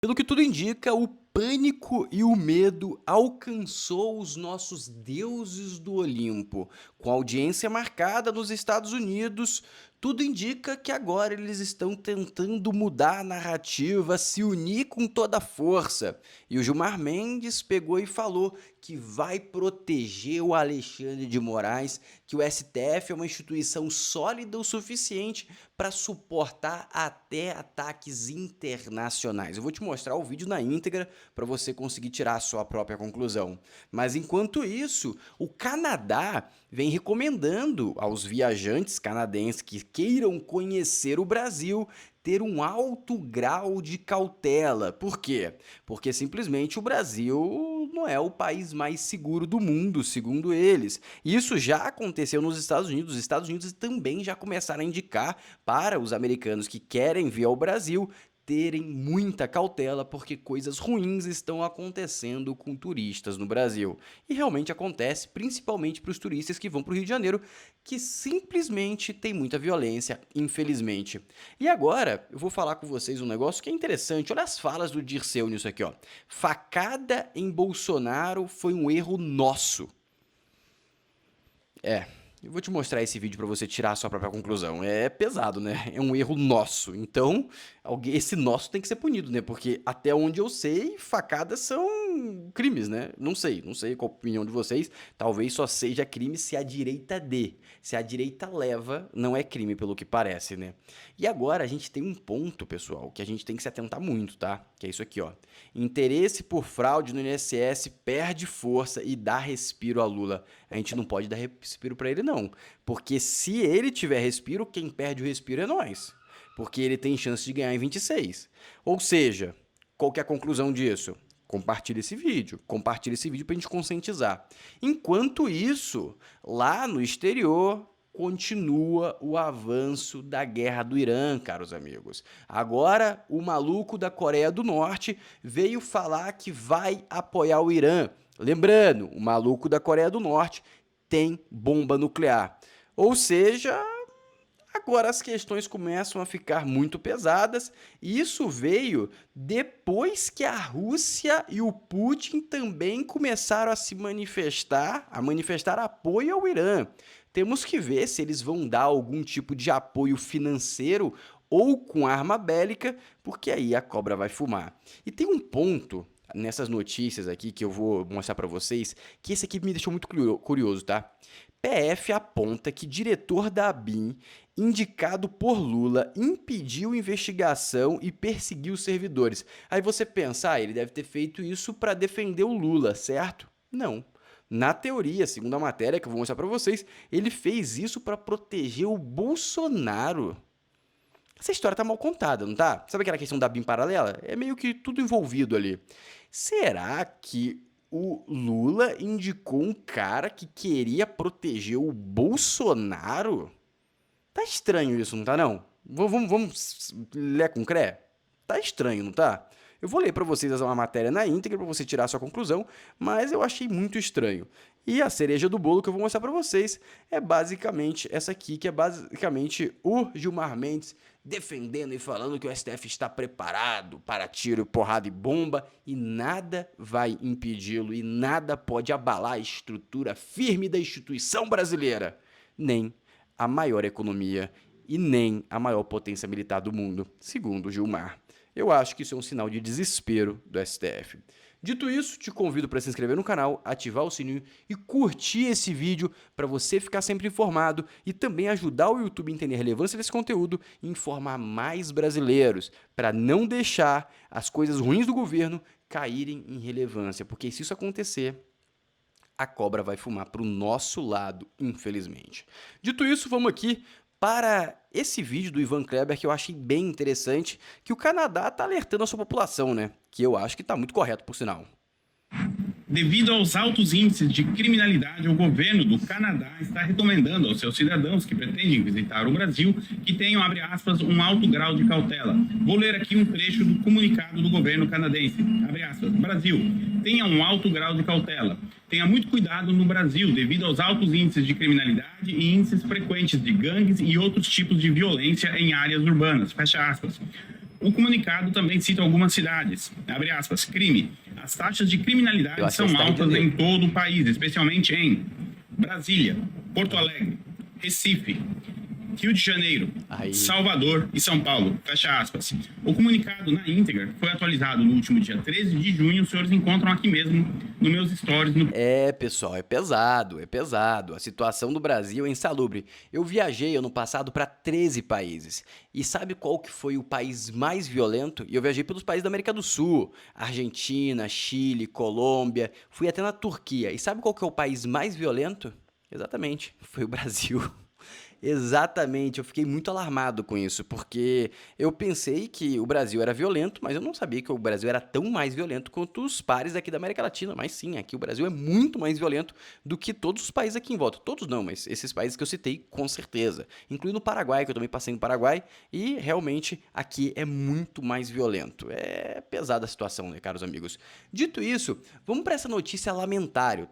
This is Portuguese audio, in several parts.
Pelo que tudo indica, o pânico e o medo alcançou os nossos deuses do Olimpo. Com audiência marcada nos Estados Unidos, tudo indica que agora eles estão tentando mudar a narrativa, se unir com toda a força. E o Gilmar Mendes pegou e falou que vai proteger o Alexandre de Moraes, que o STF é uma instituição sólida o suficiente para suportar até ataques internacionais. Eu vou te mostrar o vídeo na íntegra para você conseguir tirar a sua própria conclusão. Mas enquanto isso, o Canadá vem recomendando aos viajantes canadenses que queiram conhecer o Brasil ter um alto grau de cautela. Por quê? Porque simplesmente o Brasil não é o país mais seguro do mundo, segundo eles. Isso já aconteceu nos Estados Unidos. Os Estados Unidos também já começaram a indicar para os americanos que querem vir ao Brasil terem muita cautela, porque coisas ruins estão acontecendo com turistas no Brasil. E realmente acontece, principalmente para os turistas que vão para o Rio de Janeiro, que simplesmente tem muita violência, infelizmente. E agora, eu vou falar com vocês um negócio que é interessante. Olha as falas do Dirceu nisso aqui, ó. Facada em Bolsonaro foi um erro nosso. Eu vou te mostrar esse vídeo para você tirar a sua própria conclusão. É pesado, né? É um erro nosso. Então, esse nosso tem que ser punido, né? Porque até onde eu sei, facadas são crimes, né? Não sei qual a opinião de vocês. Talvez só seja crime se a direita dê. Se a direita leva, não é crime pelo que parece, né? E agora a gente tem um ponto, pessoal, que a gente tem que se atentar muito, tá? Que é isso aqui, ó. Interesse por fraude no INSS perde força e dá respiro a Lula. A gente não pode dar respiro para ele, não. Porque se ele tiver respiro, quem perde o respiro é nós. Porque ele tem chance de ganhar em 26. Ou seja, qual que é a conclusão disso? Compartilhe esse vídeo para a gente conscientizar. Enquanto isso, lá no exterior, continua o avanço da guerra do Irã, caros amigos. Agora, o maluco da Coreia do Norte veio falar que vai apoiar o Irã. Lembrando, o maluco da Coreia do Norte tem bomba nuclear. Ou seja, agora as questões começam a ficar muito pesadas, e isso veio depois que a Rússia e o Putin também começaram a manifestar apoio ao Irã. Temos que ver se eles vão dar algum tipo de apoio financeiro ou com arma bélica, porque aí a cobra vai fumar. E tem um ponto nessas notícias aqui que eu vou mostrar para vocês, que esse aqui me deixou muito curioso, tá? PF aponta que diretor da ABIN, indicado por Lula, impediu investigação e perseguiu os servidores. Aí você pensa, ele deve ter feito isso para defender o Lula, certo? Não. Na teoria, segundo a matéria que eu vou mostrar para vocês, ele fez isso para proteger o Bolsonaro. Essa história tá mal contada, não tá? Sabe aquela questão da BIM paralela? É meio que tudo envolvido ali. Será que o Lula indicou um cara que queria proteger o Bolsonaro? Tá estranho isso, não tá não? Vamos ler com cré? Tá estranho, não tá? Eu vou ler para vocês uma matéria na íntegra para você tirar a sua conclusão, mas eu achei muito estranho. E a cereja do bolo que eu vou mostrar para vocês é basicamente essa aqui, que é basicamente o Gilmar Mendes defendendo e falando que o STF está preparado para tiro, porrada e bomba e nada vai impedi-lo e nada pode abalar a estrutura firme da instituição brasileira, nem a maior economia e nem a maior potência militar do mundo, segundo Gilmar. Eu acho que isso é um sinal de desespero do STF. Dito isso, te convido para se inscrever no canal, ativar o sininho e curtir esse vídeo para você ficar sempre informado e também ajudar o YouTube a entender a relevância desse conteúdo e informar mais brasileiros, para não deixar as coisas ruins do governo caírem em relevância, porque se isso acontecer, a cobra vai fumar para o nosso lado, infelizmente. Dito isso, vamos aqui para esse vídeo do Ivan Kleber, que eu achei bem interessante, que o Canadá está alertando a sua população, né? Que eu acho que está muito correto, por sinal. Devido aos altos índices de criminalidade, o governo do Canadá está recomendando aos seus cidadãos que pretendem visitar o Brasil que tenham, abre aspas, um alto grau de cautela. Vou ler aqui um trecho do comunicado do governo canadense. Abre aspas, Brasil, tenha um alto grau de cautela. Tenha muito cuidado no Brasil devido aos altos índices de criminalidade e índices frequentes de gangues e outros tipos de violência em áreas urbanas. Fecha aspas. O comunicado também cita algumas cidades. Abre aspas, crime. As taxas de Eu criminalidade acho que são você tá altas entendendo. em todo o país, especialmente em Brasília, Porto Alegre, Recife, Rio de Janeiro, Aí. Salvador e São Paulo. Fecha aspas. O comunicado na íntegra foi atualizado no último dia 13 de junho. Os senhores encontram aqui mesmo nos meus stories. É, pessoal, é pesado, é pesado. A situação do Brasil é insalubre. Eu viajei ano passado para 13 países. E sabe qual que foi o país mais violento? E eu viajei pelos países da América do Sul, Argentina, Chile, Colômbia, fui até na Turquia. E sabe qual que é o país mais violento? Exatamente, foi o Brasil. Exatamente, eu fiquei muito alarmado com isso, porque eu pensei que o Brasil era violento, mas eu não sabia que o Brasil era tão mais violento quanto os pares aqui da América Latina. Mas sim, aqui o Brasil é muito mais violento do que todos os países aqui em volta. Todos não, mas esses países que eu citei, com certeza. Incluindo o Paraguai, que eu também passei no Paraguai, e realmente aqui é muito mais violento. É pesada a situação, né, caros amigos? Dito isso, vamos para essa notícia lamentável,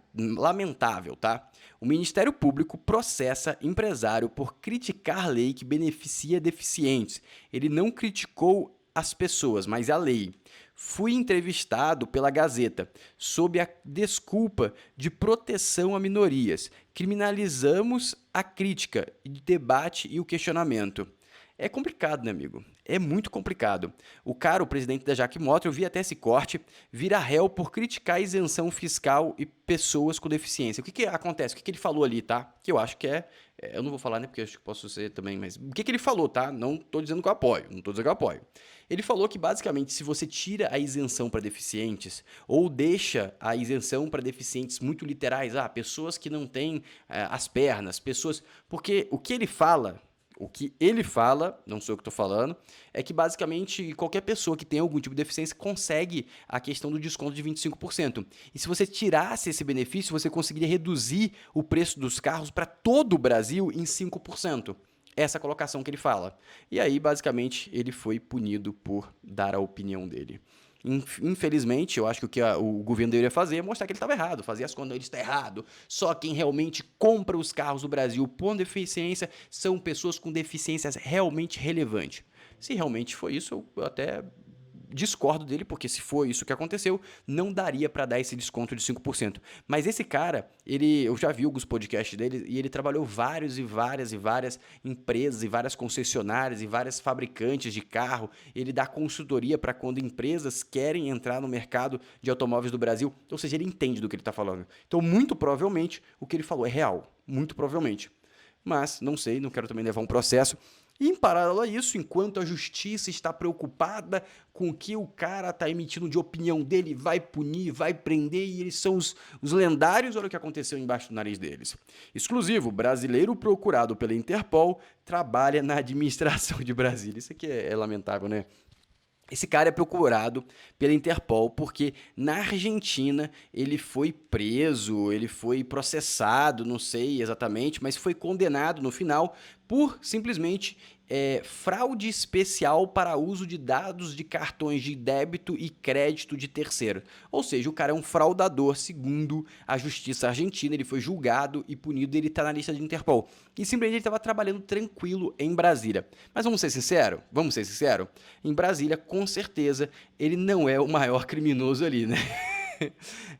tá? O Ministério Público processa empresário por criticar lei que beneficia deficientes. Ele não criticou as pessoas, mas a lei. Fui entrevistado pela Gazeta sob a desculpa de proteção a minorias. Criminalizamos a crítica, o debate e o questionamento. É complicado, né, amigo? É muito complicado. O cara, o presidente da Jaque Motors, eu vi até esse corte, vira réu por criticar a isenção fiscal e pessoas com deficiência. O que acontece? O que ele falou ali, tá? Que eu acho que eu não vou falar, né, porque eu acho que posso ser também, mas o que ele falou, tá? Não tô dizendo que eu apoio, não tô dizendo que eu apoio. Ele falou que, basicamente, se você tira a isenção para deficientes ou deixa a isenção para deficientes muito literais, pessoas que não têm as pernas, pessoas... Porque o que ele fala, não sou eu que estou falando, é que basicamente qualquer pessoa que tem algum tipo de deficiência consegue a questão do desconto de 25%. E se você tirasse esse benefício, você conseguiria reduzir o preço dos carros para todo o Brasil em 5%. Essa é a colocação que ele fala. E aí, basicamente, ele foi punido por dar a opinião dele. Infelizmente, eu acho que o que o governo deveria fazer é mostrar que ele estava errado, fazer as contas, ele está errado. Só quem realmente compra os carros do Brasil por deficiência são pessoas com deficiências realmente relevantes. Se realmente foi isso, eu até discordo dele, porque se foi isso que aconteceu, não daria para dar esse desconto de 5%. Mas esse cara, eu já vi alguns podcasts dele e ele trabalhou várias empresas e várias concessionárias e várias fabricantes de carro. Ele dá consultoria para quando empresas querem entrar no mercado de automóveis do Brasil. Ou seja, ele entende do que ele está falando. Então, muito provavelmente, o que ele falou é real. Muito provavelmente. Mas, não sei, não quero também levar um processo. E em paralelo a isso, enquanto a justiça está preocupada com o que o cara está emitindo de opinião dele, vai punir, vai prender, e eles são os lendários, olha o que aconteceu embaixo do nariz deles. Exclusivo, brasileiro procurado pela Interpol trabalha na administração de Brasília. Isso aqui é lamentável, né? Esse cara é procurado pela Interpol porque na Argentina ele foi preso, ele foi processado, não sei exatamente, mas foi condenado no final por simplesmente fraude especial para uso de dados de cartões de débito e crédito de terceiro. Ou seja, o cara é um fraudador, segundo a justiça argentina, ele foi julgado e punido e ele está na lista de Interpol. E simplesmente ele estava trabalhando tranquilo em Brasília. Mas vamos ser sinceros? Em Brasília, com certeza, ele não é o maior criminoso ali, né?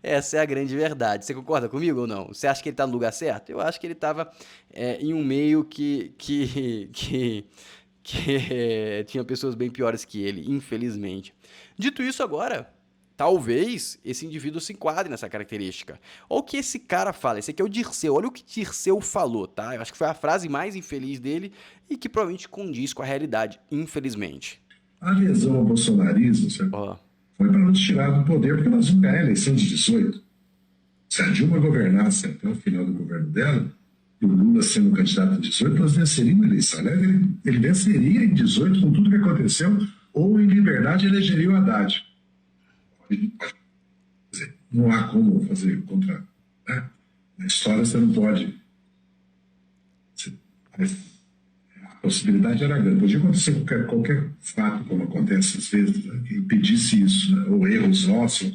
Essa é a grande verdade. Você concorda comigo ou não? Você acha que ele está no lugar certo? Eu acho que ele estava em um meio que tinha pessoas bem piores que ele, infelizmente. Dito isso agora, talvez esse indivíduo se enquadre nessa característica. Olha o que esse cara fala. Esse aqui é o Dirceu. Olha o que Dirceu falou, tá? Eu acho que foi a frase mais infeliz dele e que provavelmente condiz com a realidade, infelizmente. A adesão ao bolsonarismo, foi para nos tirar do poder, porque nós vamos ganhar a eleição de 18. Se a Dilma governasse até o final do governo dela, e o Lula sendo candidato em 18, nós venceríamos a eleição. Ele venceria em 18 com tudo que aconteceu, ou em liberdade elegeria o Haddad. Não há como fazer contra... Né? Na história você não pode... A possibilidade era grande. Podia acontecer qualquer fato, como acontece às vezes, né, que impedisse isso, né? Ou erros nossos,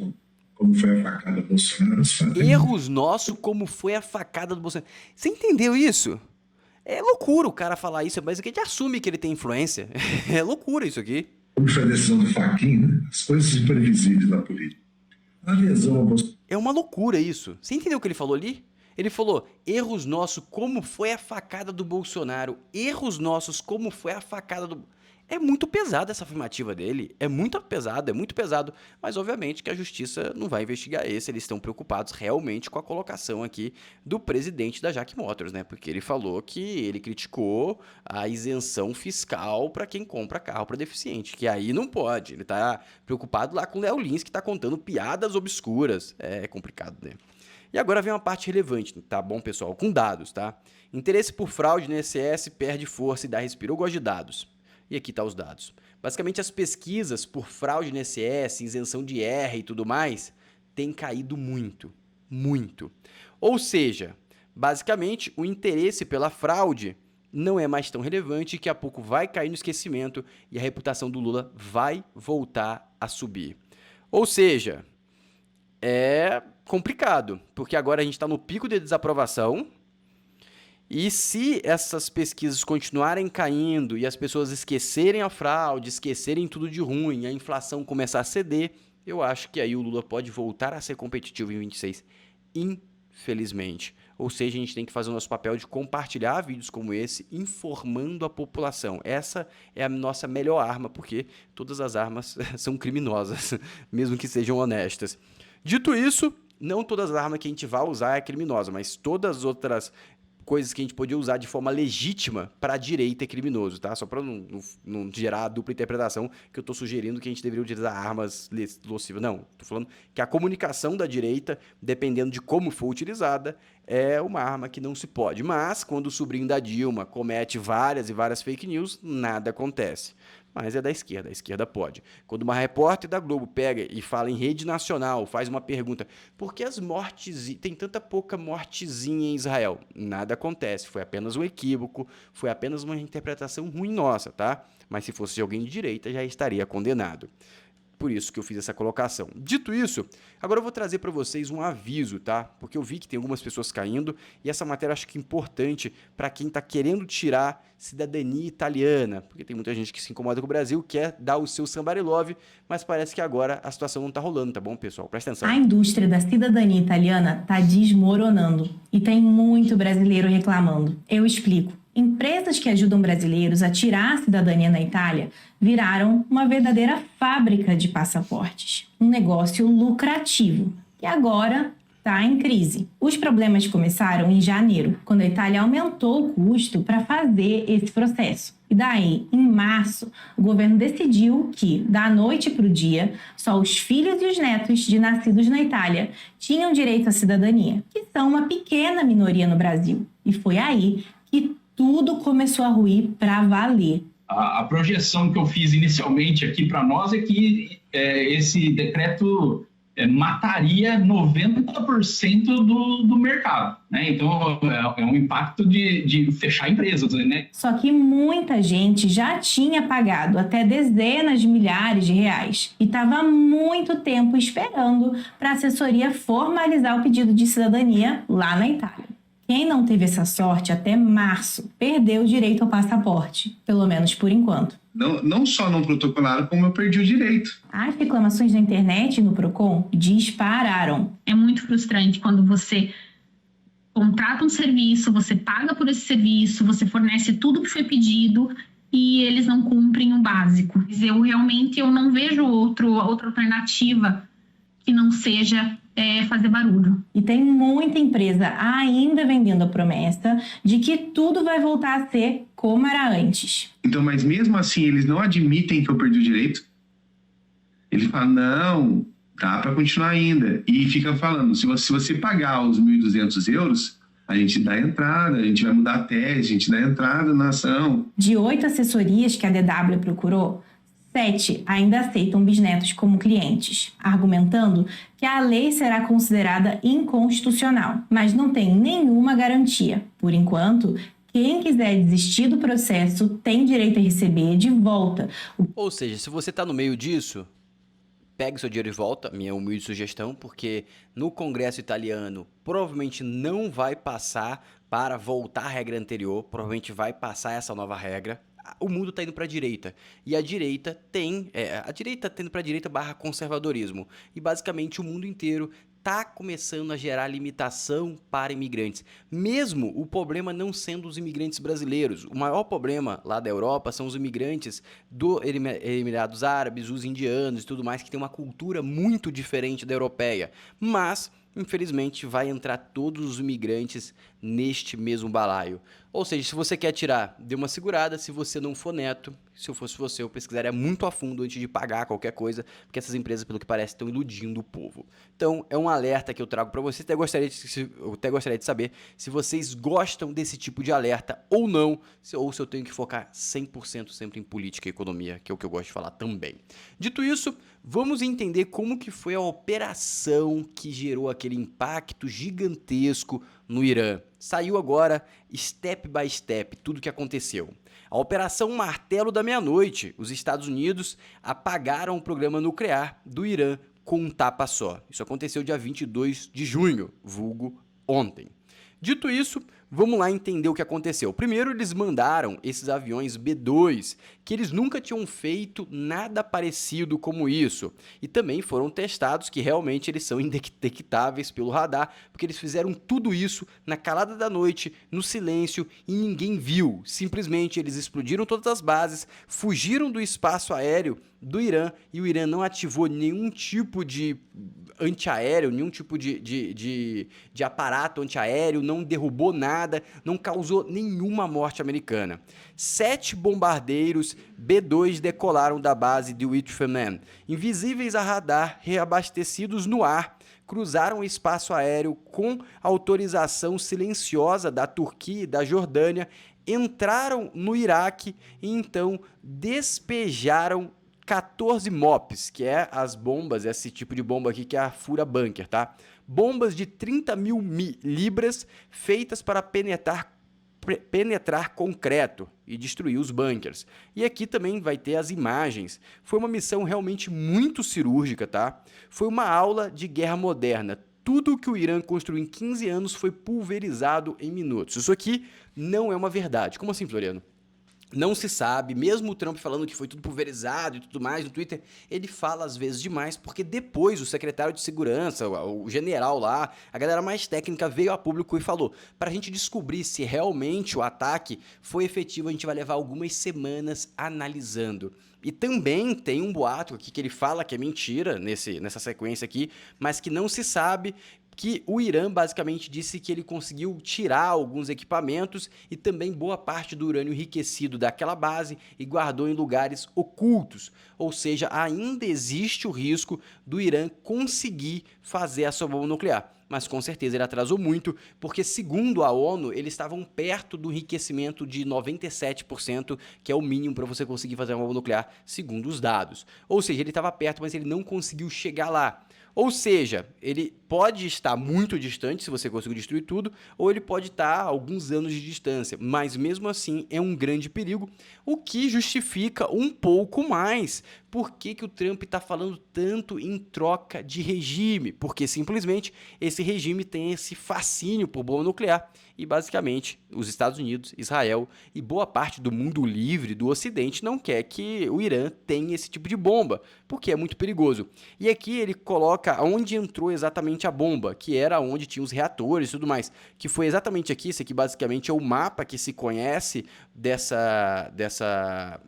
como foi a facada do Bolsonaro. Erros nossos, como foi a facada do Bolsonaro. Você entendeu isso? É loucura o cara falar isso, mas a gente assume que ele tem influência. É loucura isso aqui. como foi a decisão do Fachin, né? As coisas imprevisíveis da política. A adesão ao Bolsonaro. É uma loucura isso. Você entendeu o que ele falou ali? Ele falou, erros nossos, como foi a facada do Bolsonaro. Erros nossos, como foi a facada do... É muito pesada essa afirmativa dele, é muito pesado, mas obviamente que a justiça não vai investigar esse, eles estão preocupados realmente com a colocação aqui do presidente da Jack Motors, né? Porque ele falou que ele criticou a isenção fiscal para quem compra carro para deficiente, que aí não pode, ele tá preocupado lá com o Léo Lins, que tá contando piadas obscuras, é complicado, né? E agora vem uma parte relevante, tá bom, pessoal? Com dados, tá? Interesse por fraude no INSS perde força e dá respiro. Eu gosto de dados. E aqui tá os dados. Basicamente, as pesquisas por fraude no INSS, isenção de IR e tudo mais, têm caído muito. Muito. Ou seja, basicamente, o interesse pela fraude não é mais tão relevante e que a pouco vai cair no esquecimento e a reputação do Lula vai voltar a subir. Ou seja, é complicado, porque agora a gente está no pico de desaprovação e se essas pesquisas continuarem caindo e as pessoas esquecerem a fraude, esquecerem tudo de ruim, a inflação começar a ceder, eu acho que aí o Lula pode voltar a ser competitivo em 26, infelizmente. Ou seja, a gente tem que fazer o nosso papel de compartilhar vídeos como esse, informando a população. Essa é a nossa melhor arma, porque todas as armas são criminosas, mesmo que sejam honestas. Dito isso, não todas as armas que a gente vai usar é criminosa, mas todas as outras coisas que a gente podia usar de forma legítima para a direita é criminoso, tá? Só para não gerar dupla interpretação que eu estou sugerindo que a gente deveria utilizar armas nocivas. Não, estou falando que a comunicação da direita, dependendo de como for utilizada, é uma arma que não se pode. Mas, quando o sobrinho da Dilma comete várias e várias fake news, nada acontece. Mas é da esquerda, a esquerda pode. Quando uma repórter da Globo pega e fala em rede nacional, faz uma pergunta, por que as mortes, tem tanta pouca mortezinha em Israel? Nada acontece, foi apenas um equívoco, foi apenas uma interpretação ruim nossa, tá? Mas se fosse de alguém de direita, já estaria condenado. Por isso que eu fiz essa colocação. Dito isso, agora eu vou trazer para vocês um aviso, tá? Porque eu vi que tem algumas pessoas caindo e essa matéria eu acho que é importante para quem está querendo tirar cidadania italiana, porque tem muita gente que se incomoda com o Brasil, quer dar o seu somebody love, mas parece que agora a situação não está rolando, tá bom, pessoal? Presta atenção. A indústria da cidadania italiana está desmoronando e tem muito brasileiro reclamando. Eu explico. Empresas que ajudam brasileiros a tirar a cidadania na Itália viraram uma verdadeira fábrica de passaportes. Um negócio lucrativo, que agora está em crise. Os problemas começaram em janeiro, quando a Itália aumentou o custo para fazer esse processo. E daí, em março, o governo decidiu que, da noite para o dia, só os filhos e os netos de nascidos na Itália tinham direito à cidadania, que são uma pequena minoria no Brasil. E foi aí que tudo começou a ruir para valer. A projeção que eu fiz inicialmente aqui para nós é que esse decreto mataria 90% do mercado, né? Então, é um impacto de fechar empresas, né? Só que muita gente já tinha pagado até dezenas de milhares de reais e estava há muito tempo esperando para a assessoria formalizar o pedido de cidadania lá na Itália. Quem não teve essa sorte até março perdeu o direito ao passaporte, pelo menos por enquanto. Não só não protocolaram, como eu perdi o direito. As reclamações na internet e no Procon dispararam. É muito frustrante quando você contrata um serviço, você paga por esse serviço, você fornece tudo que foi pedido e eles não cumprem o básico. Eu não vejo outra alternativa que não seja fazer barulho. E tem muita empresa ainda vendendo a promessa de que tudo vai voltar a ser como era antes. Então, mas mesmo assim, eles não admitem que eu perdi o direito. Eles falam, não, dá para continuar ainda. E fica falando, se você pagar os 1.200 euros, a gente dá entrada, a gente vai mudar a tese, a gente dá entrada na ação. De 8 assessorias que a DW procurou, 7 ainda aceitam bisnetos como clientes, argumentando que a lei será considerada inconstitucional, mas não tem nenhuma garantia. Por enquanto, quem quiser desistir do processo tem direito a receber de volta. Ou seja, se você está no meio disso, pegue seu dinheiro de volta, minha humilde sugestão, porque no Congresso italiano provavelmente não vai passar para voltar à regra anterior, provavelmente vai passar essa nova regra. o mundo está indo para a direita. E a direita tem... a direita tendo para a direita / conservadorismo. E basicamente o mundo inteiro está começando a gerar limitação para imigrantes. Mesmo o problema não sendo os imigrantes brasileiros. O maior problema lá da Europa são os imigrantes dos Emirados Árabes, os indianos e tudo mais, que tem uma cultura muito diferente da europeia. Mas, infelizmente, vai entrar todos os imigrantes neste mesmo balaio. Ou seja, se você quer tirar, dê uma segurada. Se você não for neto, se eu fosse você, eu pesquisaria muito a fundo antes de pagar qualquer coisa, porque essas empresas, pelo que parece, estão iludindo o povo. Então, é um alerta que eu trago para vocês. Eu até gostaria de saber se vocês gostam desse tipo de alerta ou não, ou se eu tenho que focar 100% sempre em política e economia, que é o que eu gosto de falar também. Dito isso, vamos entender como que foi a operação que gerou aquele impacto gigantesco no Irã. Saiu agora, step by step, tudo o que aconteceu. A Operação Martelo da Meia-Noite. Os Estados Unidos apagaram o programa nuclear do Irã com um tapa só. Isso aconteceu dia 22 de junho, vulgo ontem. Dito isso, vamos lá entender o que aconteceu. Primeiro, eles mandaram esses aviões B-2, que eles nunca tinham feito nada parecido como isso. E também foram testados que realmente eles são indetectáveis pelo radar, porque eles fizeram tudo isso na calada da noite, no silêncio, e ninguém viu. Simplesmente eles explodiram todas as bases, fugiram do espaço aéreo do Irã, e o Irã não ativou nenhum tipo de antiaéreo, nenhum tipo de aparato antiaéreo, não derrubou nada, não causou nenhuma morte americana. 7 bombardeiros B-2 decolaram da base de Whitford, invisíveis a radar, reabastecidos no ar, cruzaram o espaço aéreo com autorização silenciosa da Turquia e da Jordânia, entraram no Iraque e então despejaram 14 MOPs, que é as bombas, esse tipo de bomba aqui que é a fura bunker, tá? Bombas de 30 mil libras feitas para penetrar concreto e destruir os bunkers. E aqui também vai ter as imagens. Foi uma missão realmente muito cirúrgica, tá? Foi uma aula de guerra moderna. Tudo que o Irã construiu em 15 anos foi pulverizado em minutos. Isso aqui não é uma verdade. Como assim, Floriano? Não se sabe, mesmo o Trump falando que foi tudo pulverizado e tudo mais no Twitter, ele fala às vezes demais, porque depois o secretário de segurança, o general lá, a galera mais técnica veio a público e falou, para a gente descobrir se realmente o ataque foi efetivo, a gente vai levar algumas semanas analisando. E também tem um boato aqui que ele fala que é mentira nessa sequência aqui, mas que não se sabe, que o Irã basicamente disse que ele conseguiu tirar alguns equipamentos e também boa parte do urânio enriquecido daquela base e guardou em lugares ocultos. Ou seja, ainda existe o risco do Irã conseguir fazer a sua bomba nuclear. Mas com certeza ele atrasou muito, porque segundo a ONU, eles estavam perto do enriquecimento de 97%, que é o mínimo para você conseguir fazer uma bomba nuclear, segundo os dados. Ou seja, ele estava perto, mas ele não conseguiu chegar lá. Ou seja, ele pode estar muito distante, se você conseguir destruir tudo, ou ele pode estar a alguns anos de distância, mas mesmo assim é um grande perigo, o que justifica um pouco mais por que o Trump está falando tanto em troca de regime, porque simplesmente esse regime tem esse fascínio por bomba nuclear e basicamente os Estados Unidos, Israel e boa parte do mundo livre do Ocidente não quer que o Irã tenha esse tipo de bomba, porque é muito perigoso. E aqui ele coloca onde entrou exatamente a bomba, que era onde tinha os reatores e tudo mais, que foi exatamente aqui. Esse aqui basicamente é o mapa que se conhece dessa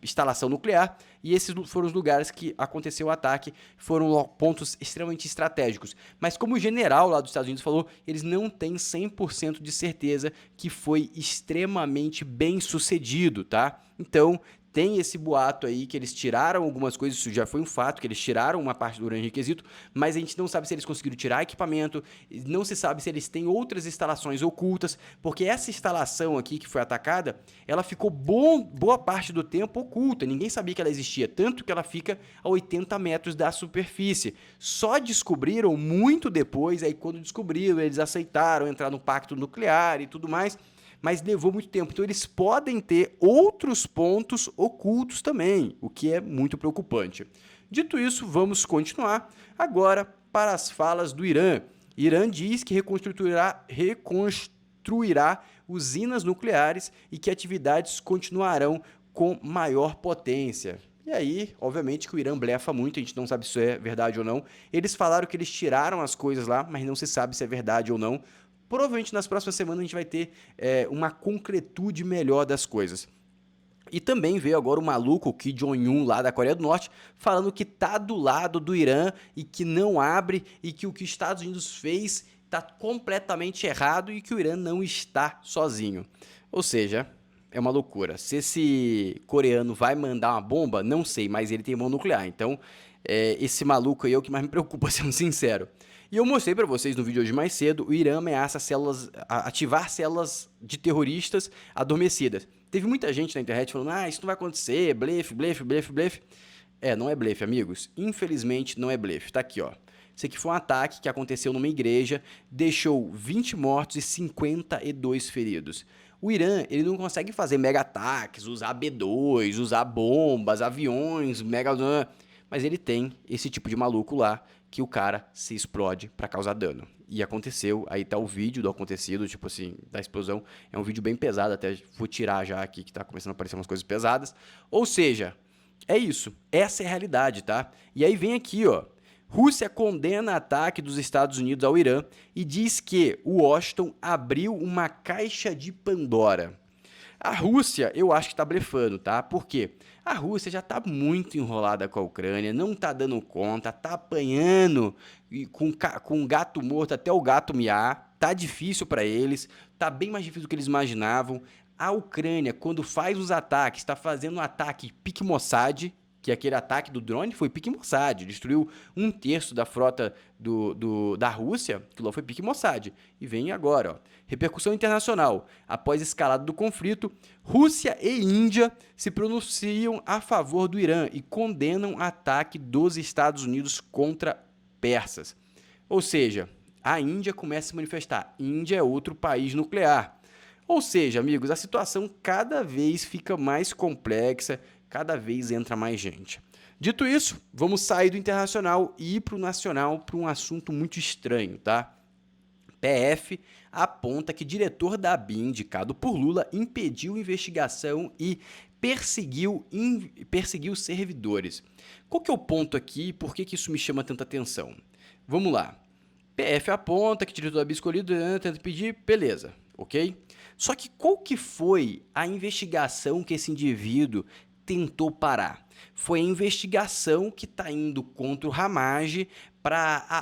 instalação nuclear, e esses foram os lugares que aconteceu o ataque, foram pontos extremamente estratégicos. Mas como o general lá dos Estados Unidos falou, eles não têm 100% de certeza que foi extremamente bem sucedido, tá? Então, tem esse boato aí que eles tiraram algumas coisas, isso já foi um fato, que eles tiraram uma parte do urânio enriquecido, mas a gente não sabe se eles conseguiram tirar equipamento, não se sabe se eles têm outras instalações ocultas, porque essa instalação aqui que foi atacada, ela ficou boa parte do tempo oculta, ninguém sabia que ela existia, tanto que ela fica a 80 metros da superfície. Só descobriram muito depois, aí quando descobriram, eles aceitaram entrar no pacto nuclear e tudo mais, mas levou muito tempo. Então eles podem ter outros pontos ocultos também, o que é muito preocupante. Dito isso, vamos continuar agora para as falas do Irã. Irã diz que reconstruirá usinas nucleares e que atividades continuarão com maior potência. E aí, obviamente, que o Irã blefa muito, a gente não sabe se isso é verdade ou não. Eles falaram que eles tiraram as coisas lá, mas não se sabe se é verdade ou não. Provavelmente nas próximas semanas a gente vai ter uma concretude melhor das coisas. E também veio agora o maluco, o Kim Jong-un lá da Coreia do Norte, falando que tá do lado do Irã e que não abre e que o que os Estados Unidos fez tá completamente errado e que o Irã não está sozinho. Ou seja, é uma loucura. Se esse coreano vai mandar uma bomba, não sei, mas ele tem bomba nuclear. Então, esse maluco aí é o que mais me preocupa, sendo sincero. E eu mostrei para vocês no vídeo hoje mais cedo, o Irã ameaça ativar células de terroristas adormecidas. Teve muita gente na internet falando, isso não vai acontecer, blefe, blefe, blefe, blefe. Não é blefe, amigos. Infelizmente, não é blefe. Tá aqui, ó. Isso aqui foi um ataque que aconteceu numa igreja, deixou 20 mortos e 52 feridos. O Irã, ele não consegue fazer mega ataques, usar B-2, usar bombas, aviões, mas ele tem esse tipo de maluco lá, que o cara se explode para causar dano. E aconteceu, aí tá o vídeo do acontecido, tipo assim, da explosão. É um vídeo bem pesado, até vou tirar já aqui, que tá começando a aparecer umas coisas pesadas. Ou seja, é isso, essa é a realidade, tá? E aí vem aqui, ó. Rússia condena ataque dos Estados Unidos ao Irã e diz que o Washington abriu uma caixa de Pandora. A Rússia, eu acho que está blefando, tá? Por quê? A Rússia já está muito enrolada com a Ucrânia, não está dando conta, está apanhando com o gato morto até o gato miar, tá difícil para eles, tá bem mais difícil do que eles imaginavam. A Ucrânia, quando faz os ataques, está fazendo um ataque pique Mossad, que aquele ataque do drone foi pique Mossad, destruiu 1/3 da frota da Rússia, que lá foi pique Mossad. E vem agora, ó, repercussão internacional. Após a escalada do conflito, Rússia e Índia se pronunciam a favor do Irã e condenam ataque dos Estados Unidos contra persas. Ou seja, a Índia começa a se manifestar. Índia é outro país nuclear. Ou seja, amigos, a situação cada vez fica mais complexa, cada vez entra mais gente. Dito isso, vamos sair do internacional e ir para o nacional, para um assunto muito estranho, tá? PF aponta que diretor da ABIN, indicado por Lula, impediu investigação e perseguiu servidores. Qual que é o ponto aqui e por que isso me chama tanta atenção? Vamos lá. PF aponta que diretor da ABIN escolhido tenta impedir, beleza, ok? Só que qual que foi a investigação que esse indivíduo tentou parar? Foi a investigação que está indo contra o Ramage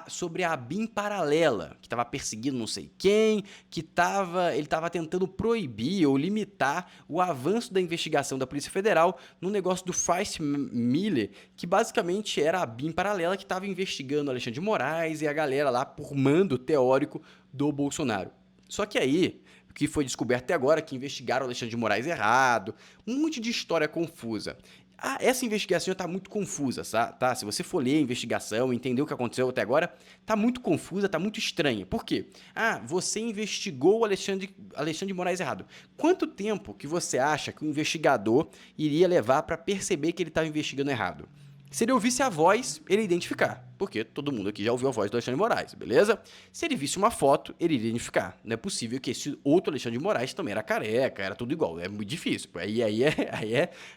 sobre a ABIN paralela, que estava perseguindo não sei quem, ele estava tentando proibir ou limitar o avanço da investigação da Polícia Federal no negócio do Feist Miller, que basicamente era a ABIN paralela que estava investigando Alexandre de Moraes e a galera lá por mando teórico do Bolsonaro. Só que aí, o que foi descoberto até agora, que investigaram o Alexandre de Moraes errado, um monte de história confusa. Essa investigação está muito confusa, tá? Se você for ler a investigação, entender o que aconteceu até agora, está muito confusa, está muito estranha. Por quê? Você investigou o Alexandre de Moraes errado. Quanto tempo que você acha que o investigador iria levar para perceber que ele estava investigando errado? Se ele ouvisse a voz, ele ia identificar, porque todo mundo aqui já ouviu a voz do Alexandre de Moraes, beleza? Se ele visse uma foto, ele iria identificar. Não é possível que esse outro Alexandre de Moraes também era careca, era tudo igual, é muito difícil.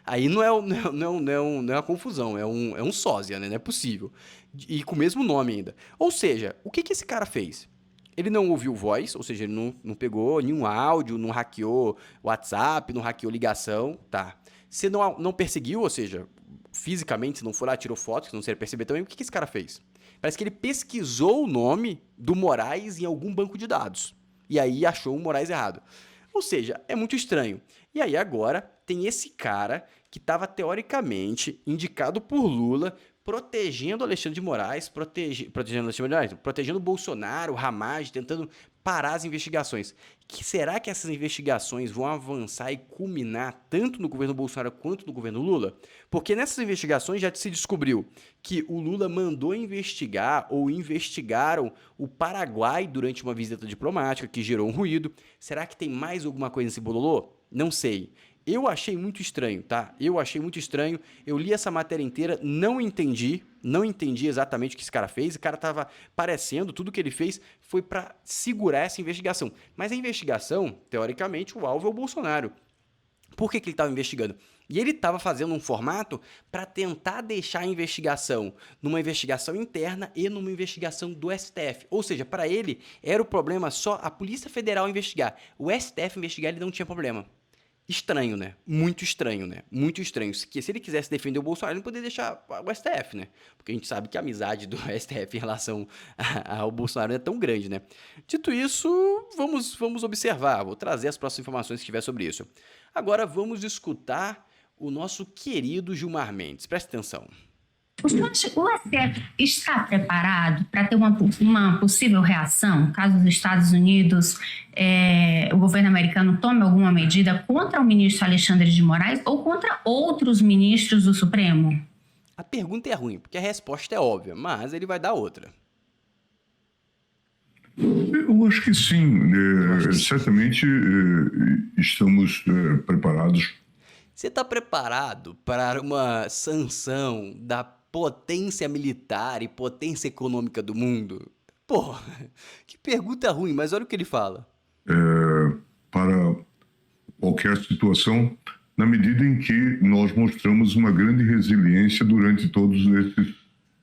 Aí não é uma confusão, é um sósia, né? Não é possível. E com o mesmo nome ainda. Ou seja, o que esse cara fez? Ele não ouviu voz, ou seja, ele não pegou nenhum áudio, não hackeou WhatsApp, não hackeou ligação, tá? Você não perseguiu, ou seja, fisicamente, se não for lá, tirou foto, se não você perceber também, o que esse cara fez? Parece que ele pesquisou o nome do Moraes em algum banco de dados. E aí achou o Moraes errado. Ou seja, é muito estranho. E aí agora tem esse cara que estava teoricamente indicado por Lula, protegendo Alexandre de Moraes, protegendo o Bolsonaro, o Ramage, tentando parar as investigações. Será que essas investigações vão avançar e culminar tanto no governo Bolsonaro quanto no governo Lula? Porque nessas investigações já se descobriu que o Lula mandou investigar ou investigaram o Paraguai durante uma visita diplomática que gerou um ruído. Será que tem mais alguma coisa nesse bololô? Não sei. Eu achei muito estranho, tá? Eu achei muito estranho. Eu li essa matéria inteira, não entendi exatamente o que esse cara fez. O cara tava parecendo, tudo que ele fez foi para segurar essa investigação. Mas a investigação, teoricamente, o alvo é o Bolsonaro. Por que ele estava investigando? E ele estava fazendo um formato para tentar deixar a investigação numa investigação interna e numa investigação do STF. Ou seja, para ele era o problema só a Polícia Federal investigar. O STF investigar ele não tinha problema. Estranho, né? Muito estranho, né? Muito estranho. Se ele quisesse defender o Bolsonaro, ele não poderia deixar o STF, né? Porque a gente sabe que a amizade do STF em relação ao Bolsonaro é tão grande, né? Dito isso, vamos observar. Vou trazer as próximas informações que tiver sobre isso. Agora vamos escutar o nosso querido Gilmar Mendes. Preste atenção. O STF está preparado para ter uma possível reação caso os Estados Unidos, o governo americano, tome alguma medida contra o ministro Alexandre de Moraes ou contra outros ministros do Supremo? A pergunta é ruim, porque a resposta é óbvia, mas ele vai dar outra. Eu acho que sim. Certamente estamos preparados. Você está preparado para uma sanção da potência militar e potência econômica do mundo? Pô, que pergunta ruim, mas olha o que ele fala. Para qualquer situação, na medida em que nós mostramos uma grande resiliência durante todos esses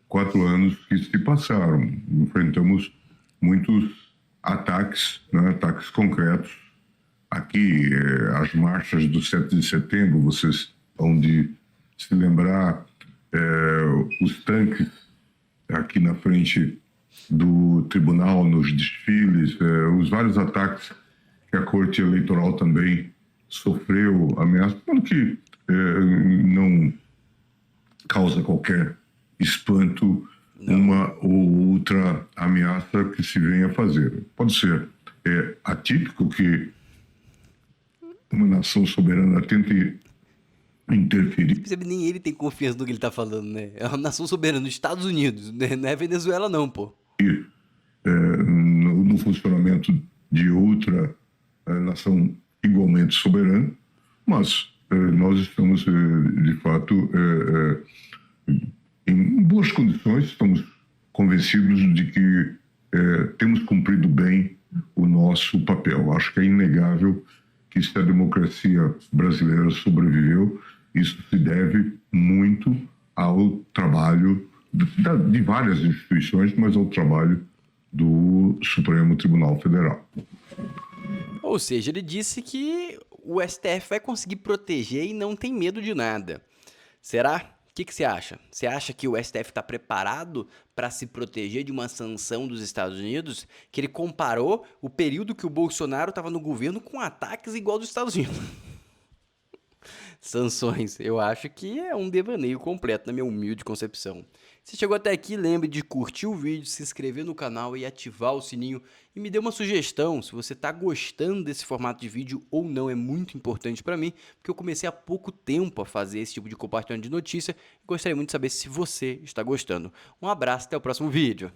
4 anos que se passaram. Enfrentamos muitos ataques, né, ataques concretos. Aqui, as marchas do 7 de setembro, vocês vão de se lembrar, os tanques aqui na frente do tribunal, nos desfiles, os vários ataques que a Corte Eleitoral também sofreu, ameaça, que não causa qualquer espanto uma ou outra ameaça que se venha a fazer. Pode ser atípico que uma nação soberana tente interferir. Percebe, nem ele tem confiança no que ele tá falando, né? É uma nação soberana dos Estados Unidos, né? Não é Venezuela não, pô. No funcionamento de outra nação igualmente soberana, mas nós estamos, de fato, em boas condições, estamos convencidos de que temos cumprido bem o nosso papel. Acho que é inegável que se a democracia brasileira sobreviveu, isso se deve muito ao trabalho de várias instituições, mas ao trabalho do Supremo Tribunal Federal. Ou seja, ele disse que o STF vai conseguir proteger e não tem medo de nada. Será? O que você acha? Você acha que o STF está preparado para se proteger de uma sanção dos Estados Unidos? Que ele comparou o período que o Bolsonaro estava no governo com ataques igual dos Estados Unidos. Sanções, eu acho que é um devaneio completo, na minha humilde concepção. Se chegou até aqui, lembre de curtir o vídeo, se inscrever no canal e ativar o sininho. E me dê uma sugestão, se você está gostando desse formato de vídeo ou não, é muito importante para mim, porque eu comecei há pouco tempo a fazer esse tipo de compartilhamento de notícia e gostaria muito de saber se você está gostando. Um abraço, até o próximo vídeo.